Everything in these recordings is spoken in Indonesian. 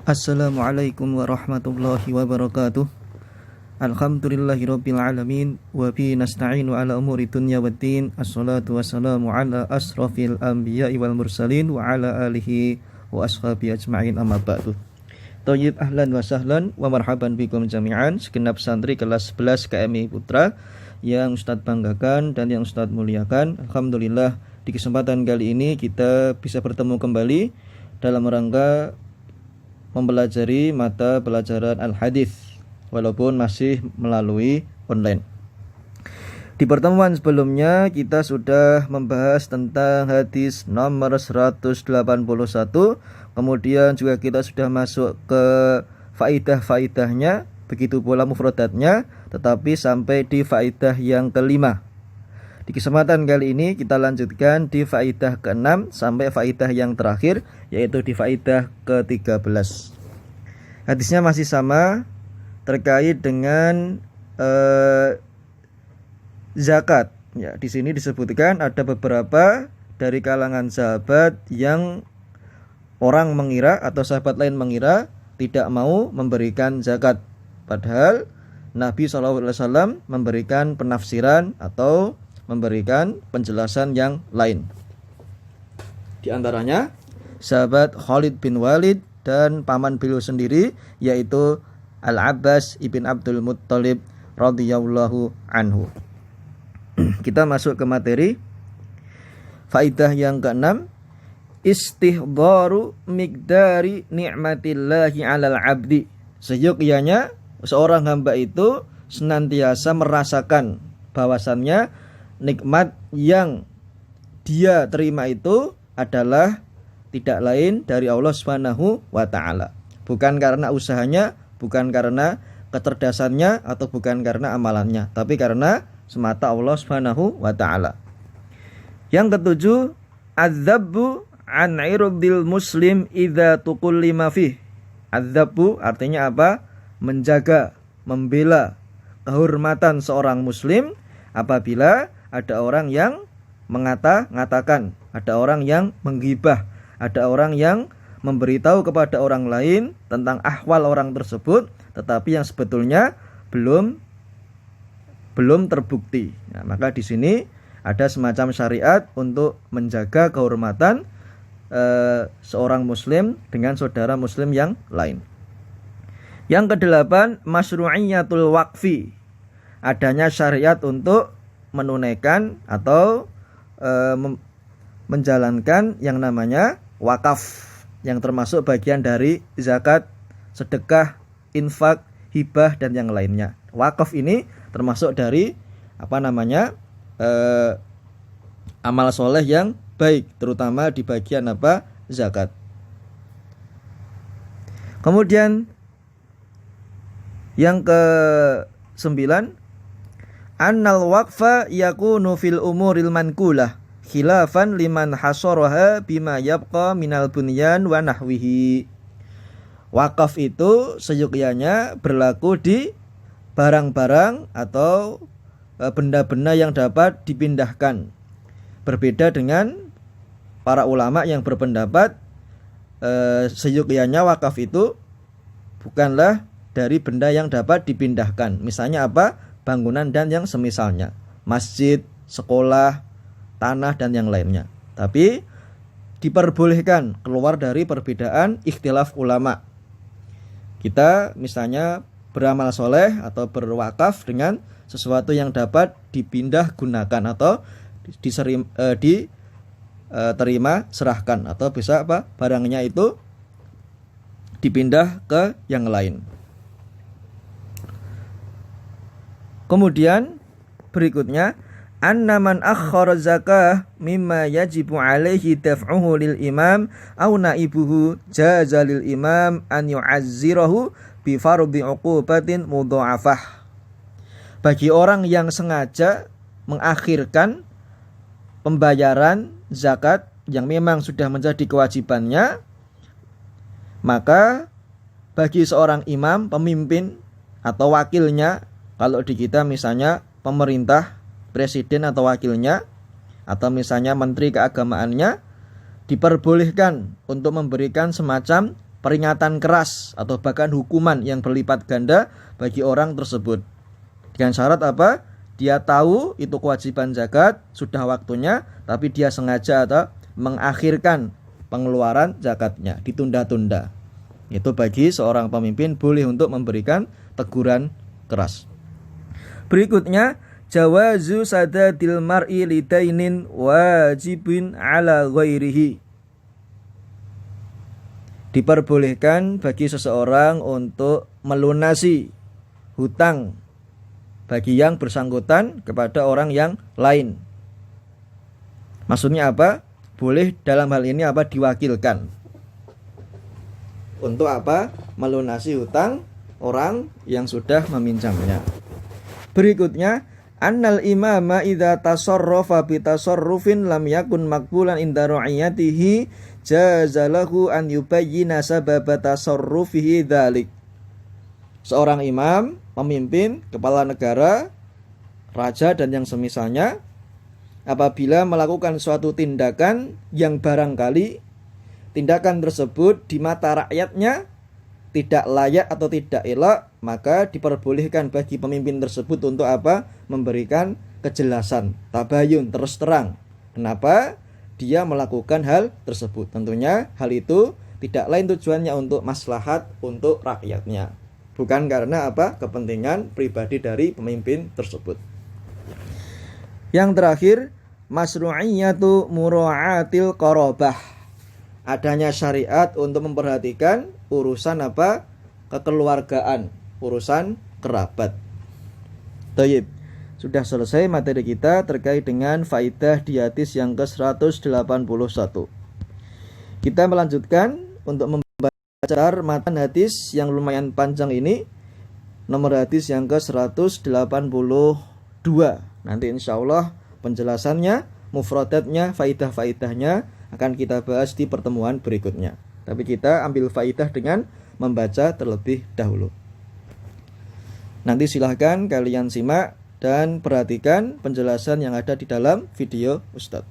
Assalamualaikum warahmatullahi wabarakatuh. Alhamdulillahirabbil alamin wa bi nasta'inu ala umuri dunya waddin. Assalatu wassalamu ala asrafil anbiya'i wal mursalin wa ala alihi wa ashabi ajma'in, amma ba'du. Thayyib, ahlan wa sahlan wa marhaban bikum jami'an, segenap santri kelas 11 KMI Putra yang Ustadz banggakan dan yang Ustadz muliakan. Alhamdulillah, di kesempatan kali ini kita bisa bertemu kembali dalam rangka mempelajari mata pelajaran Al-Hadis walaupun masih melalui online. Di pertemuan sebelumnya kita sudah membahas tentang hadis nomor 181, kemudian juga kita sudah masuk ke faidah-faidahnya, begitu pula mufradatnya, tetapi sampai di faidah yang kelima. Di kesempatan kali ini kita lanjutkan di faidah ke-6 sampai faidah yang terakhir, yaitu di faidah ke-13. Hadisnya masih sama, terkait dengan zakat. Ya, di sini disebutkan ada beberapa dari kalangan sahabat yang orang mengira atau sahabat lain mengira tidak mau memberikan zakat, padahal Nabi SAW memberikan penafsiran atau memberikan penjelasan yang lain. Di antaranya sahabat Khalid bin Walid dan paman beliau sendiri, yaitu Al-Abbas ibn Abdul Muttalib radhiyallahu anhu. Kita masuk ke materi. Faidah yang ke-6, istihdharu miqdari ni'matillahi 'alal 'abdi. Seyogyanya seorang hamba itu senantiasa merasakan bahwasannya nikmat yang dia terima itu adalah tidak lain dari Allah Subhanahu wa ta'ala. Bukan karena usahanya, bukan karena kecerdasannya, atau bukan karena amalannya, tapi karena semata Allah Subhanahu wa ta'ala. Yang ketujuh, adzabbu an irdil muslim idza tukullima fih. Adzabbu artinya apa? Menjaga, membela kehormatan seorang muslim apabila ada orang yang mengata-ngatakan, ada orang yang menggibah, ada orang yang memberitahu kepada orang lain tentang ahwal orang tersebut, tetapi yang sebetulnya belum terbukti. Nah, maka di sini ada semacam syariat untuk menjaga kehormatan seorang muslim dengan saudara muslim yang lain. Yang kedelapan, masyru'iyatul waqfi. Adanya syariat untuk menunaikan atau menjalankan yang namanya wakaf, yang termasuk bagian dari zakat, sedekah, infak, hibah, dan yang lainnya. Wakaf ini termasuk dari amal soleh yang baik, terutama di bagian zakat. Kemudian yang ke-9, annal waqfa yakunu fil umuril mankulah khilafan liman hasaraha bima yabqa minal bunyan wa nahwihi. Wakaf itu seyogyanya berlaku di barang-barang atau benda-benda yang dapat dipindahkan. Berbeda dengan para ulama yang berpendapat seyogyanya wakaf itu bukanlah dari benda yang dapat dipindahkan. Misalnya apa? Bangunan dan yang semisalnya, masjid, sekolah, tanah, dan yang lainnya. Tapi diperbolehkan keluar dari perbedaan ikhtilaf ulama. Kita misalnya beramal soleh atau berwakaf dengan sesuatu yang dapat dipindah gunakan atau diterima serahkan, atau bisa barangnya itu dipindah ke yang lain. Kemudian berikutnya, anna man akhkhara zakah mimma yajibu alaihi daf'uhu lil imam aw naibuhu jaza lil imam an yu'azzirahu bi fardhi uqubatin mudha'afah. Bagi orang yang sengaja mengakhirkan pembayaran zakat yang memang sudah menjadi kewajibannya, maka bagi seorang imam, pemimpin atau wakilnya, kalau di kita misalnya pemerintah, presiden atau wakilnya, atau misalnya menteri keagamaannya, diperbolehkan untuk memberikan semacam peringatan keras atau bahkan hukuman yang berlipat ganda bagi orang tersebut. Dengan syarat apa? Dia tahu itu kewajiban zakat, sudah waktunya, tapi dia sengaja atau mengakhirkan pengeluaran zakatnya, ditunda-tunda. Itu bagi seorang pemimpin boleh untuk memberikan teguran keras. Berikutnya, jawazu sadadil mar'i lidainin wajibin ala ghairihi. Diperbolehkan bagi seseorang untuk melunasi hutang bagi yang bersangkutan kepada orang yang lain. Maksudnya apa? Boleh dalam hal ini apa? Diwakilkan. Untuk apa? Melunasi hutang orang yang sudah meminjamnya. Berikutnya, annal imama idza tasarrafa bi tasarrufin lam yakun maqbulan inda ra'iyatihi jazalahu an yubayyina sabab tasarrufihi dzalik. Seorang imam, pemimpin, kepala negara, raja dan yang semisalnya, apabila melakukan suatu tindakan yang barangkali tindakan tersebut di mata rakyatnya tidak layak atau tidak elok, maka diperbolehkan bagi pemimpin tersebut untuk apa? Memberikan kejelasan, tabayun, terus terang. Kenapa dia melakukan hal tersebut? Tentunya hal itu tidak lain tujuannya untuk maslahat untuk rakyatnya, bukan karena apa? Kepentingan pribadi dari pemimpin tersebut. Yang terakhir, masru'iyatu mura'atil qarabah. Adanya syariat untuk memperhatikan urusan apa? Kekeluargaan, urusan kerabat. Tayyib. Sudah selesai materi kita terkait dengan faidah di hadis yang ke-181. Kita melanjutkan untuk membaca matan hadis yang lumayan panjang ini, nomor hadis yang ke-182. Nanti insyaallah penjelasannya, mufradatnya, faidah-faidahnya akan kita bahas di pertemuan berikutnya. Tapi kita ambil faidah dengan membaca terlebih dahulu. Nanti silahkan kalian simak dan perhatikan penjelasan yang ada di dalam video Ustadz.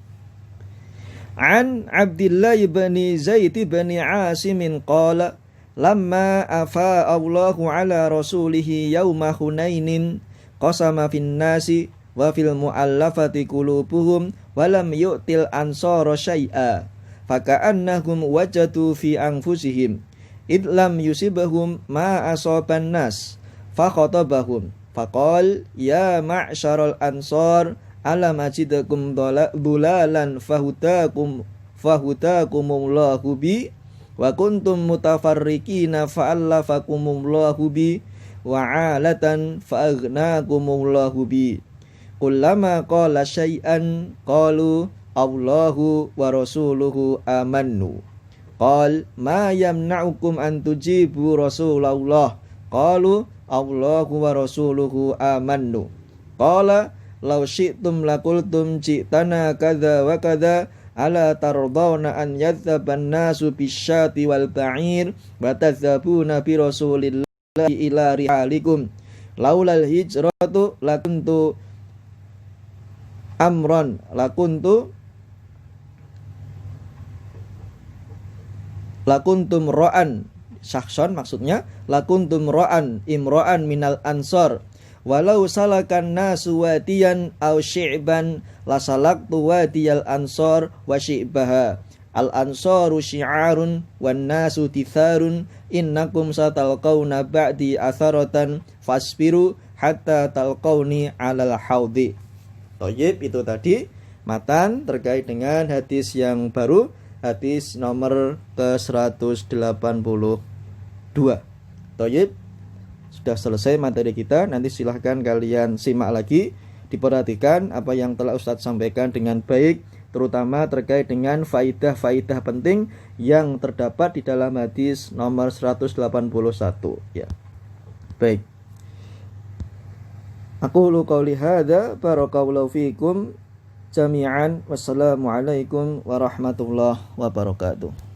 An Abdillah ibn Zaid ibn Asim qala lamma afa Allahu ala rasulihi yawma Hunainin qasama fin nasi wa fil muallafati qulubuhum wa lam yu'til ansara syai'a faka'annahum wajadu fi anfusihim id lam yusibahum ma asaban nas fakhatabahum faqal ya ma'syaral ansar alam ajidakum dulalan fahudakumullahu bi wa kuntum mutafarriqina fa'allafakumullahu bi wa 'alatan fa'aghnakumullahu bi kullama qala syai'an qalu Allahu wa rasuluhu amannu qal ma yamna'ukum an tujibu Rasulullah qalu Allahu wa rasuluhu amannu qala law syi'tum laqultum ji'tana kadza wa kadza ala tardawna an yadhhaban nasu bisyati wal ba'ir wa tadhabuna bi rasulillahi ila rihalikum laulal hijratu lakuntu amron lakuntum ra'an syakhson, maksudnya lakuntum ra'an imra'an minal ansar walau salakan nasu wadiyan aw syi'ban lasalaktu wadiyal ansar wa syi'baha al ansaru syi'arun wan nasu titharun innakum satalqawna ba'di atharatan fasbiru hatta talqawni alal haudi. Thayyib, itu tadi matan terkait dengan hadis yang baru, hadis nomor ke-182. Thayyib, sudah selesai materi kita. Nanti silahkan kalian simak lagi, diperhatikan apa yang telah Ustadz sampaikan dengan baik, terutama terkait dengan faidah-faidah penting yang terdapat di dalam hadis nomor 181 ya. Baik. Aqulu qauli hadza barakallahu fikum jami'an. Wassalamualaikum warahmatullahi wabarakatuh.